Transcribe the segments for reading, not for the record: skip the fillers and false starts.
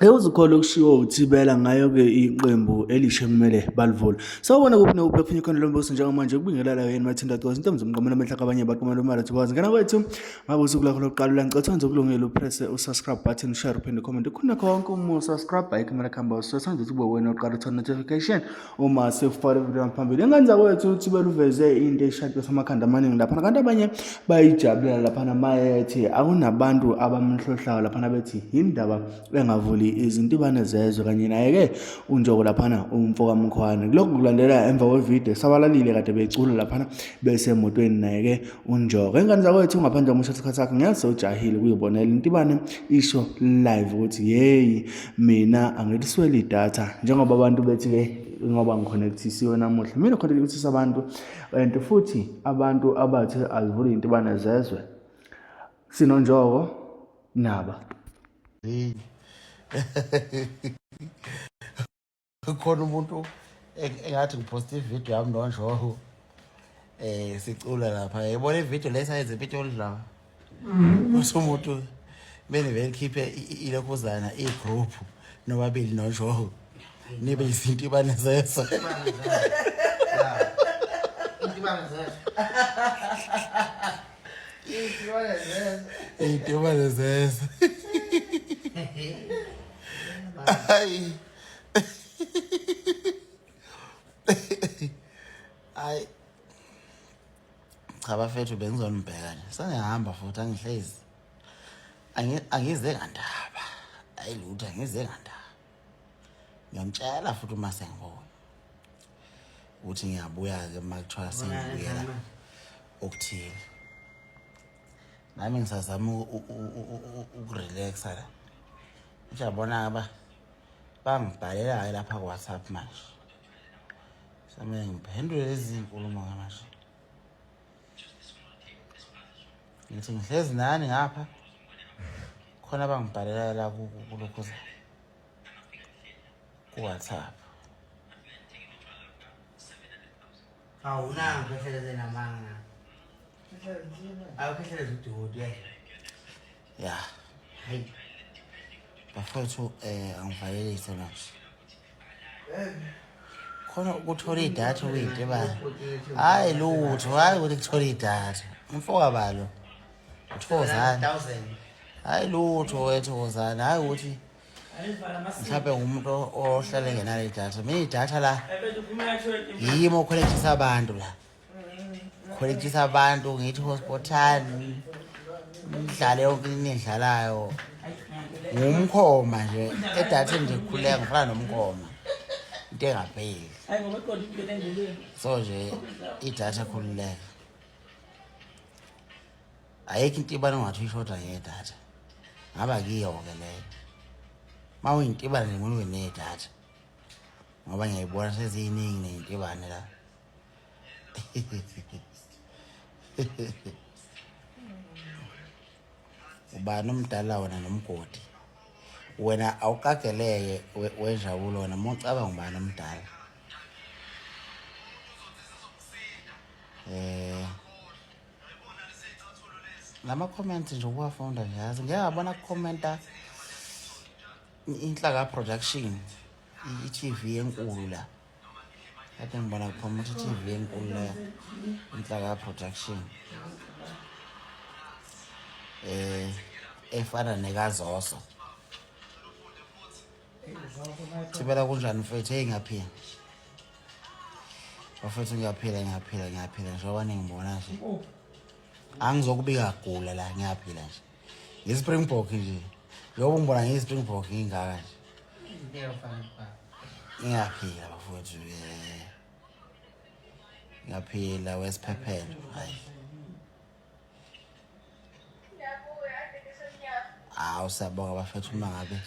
Uzukhola okushiwo uThibela ngayo-ke iqembu elisha kumele balivule. Sawubona kuphi nokuphi ephinye ikhona lombuso njengamanje kubingelela yena mathinda tozi intombi zomqamela amehla kabanye baqamela umali thubazi. Ngena kwethu ngabe usuku lakho lokuqala ulangicela wenza ukulungela upress usubscribe button, share uphinde comment. Khona konke uma subscribe ayikho khamba usenze ukuthi ube wena oqala uthola notification uma sefaka video phambili. Engenza kwethu uThibela uveze into eshayisa amakhanda amaningi lapha kanti abanye bayijabulela lapha mayethi akunabantu abamhlohlayo lapha bethi indaba engavuli Izintibane Zezwe kanye naye-ke unjoko laphana umfoka mkhwane. Lokhu kulandela emva kwevideo sabalalile kade becula laphana besemotweni naye-ke unjoko. Engane zakwethu ngaphandle komusho isikhathi sakhe ngiyazi ujahile kuyibonela Intibane isho live ukuthi hey mina angilisweli idatha njengoba abantu bethi-ke ngoba ngiconnectisiwe namuhla mina connectisa abantu and futhi abantu abathi azivule Intibane Zezwe sinonjoko naba khona umuntu engathi ngiposte ivideo yami nonjoho sicula lapha yabona ivideo lesayenze impilo oludlawa umuntu bene vele khiphe ilokuzana igroup nobabili nonjoho nibe Izintibane Zezwe Izintibane Zezwe Ay. Ay. Cha bafethu bengizonibheka nje. Sengihamba futhi angihlezi. Angize ngandaba. Ayilutho angize ngandaba. Ngiyamtshela futhi uma sengibona. Uthi ngiyabuya ke makuthiwa sengibuyela okuthile. Nami ngisazama ukurelaxa la. Ngiyabona aba bangibhalela lapha ku WhatsApp manje. Samele ngiphendule lezi zinkulumo manje. Ngithi ngihlezi nani ngapha? Khona bangibhalela la kulokhuza ku WhatsApp. Awuna ngikhehleze namanga. Awukhehleze uDudi ya. Hayi. Bafethu angivayelise manje. Khona ukuthola idatha uyintibane. Hayi lutho, hayi ukuthi kuthola idatha. Umfoka balo. Uthozana. Hayi lutho wethozana, hayi ukuthi mhlawumbe ngumuntu ohlale ngenalo idatha. Mina idatha la yimo oconnectisa abantu la. Connectisa abantu ngithi hotspotani. Ngidlale yonke into endidlalayo. Ngumkhoma nje edatha endikhuleka ngifana nomkhoma into engapheli so nje idatha khululeka ayikho Intibane ongathi ishoda ngedatha ngaba kiyo ke leyo mawuyintibane ngone nedatha ngoba ngiyayibona seziningi neintibane la ubani umdala wona nomgodi wena awukageleke wenjabulo wena mucabanga ubani omdala lama comments nje ukuwafunda ngiyazi ngiyabona commenta inhlaka production iTV enkulu la kade ngibona kuphuma iTV enkulu la inhlaka production efana nekazoso Thibela kunjani mfethu engaphila bafethu ngiyaphila njengoba ningibona nje angizokubika kugula la ngiyaphila nje ngiSpringbok nje njengoba ngibona ngiSpringbok ngingaka nje ngiyaphila bafethu ngiyaphila wesiphephelo hayi usabonga bafethu uma ngabe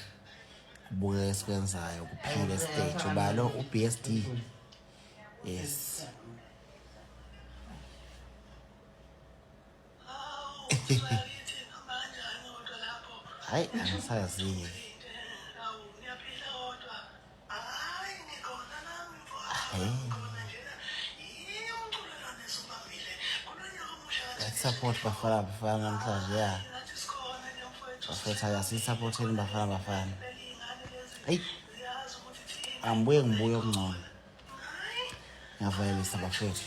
kubuke esikwenzayo kuphile stage ubalo uBSD yes hayi angisazi support bafana namhlanje ya bafethu ayasisupporteni bafana Hayi. Ambuye ngibuye okungcono. Ngiyavayelisa bafethu.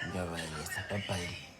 Ngiyavayelisa. Bye bye.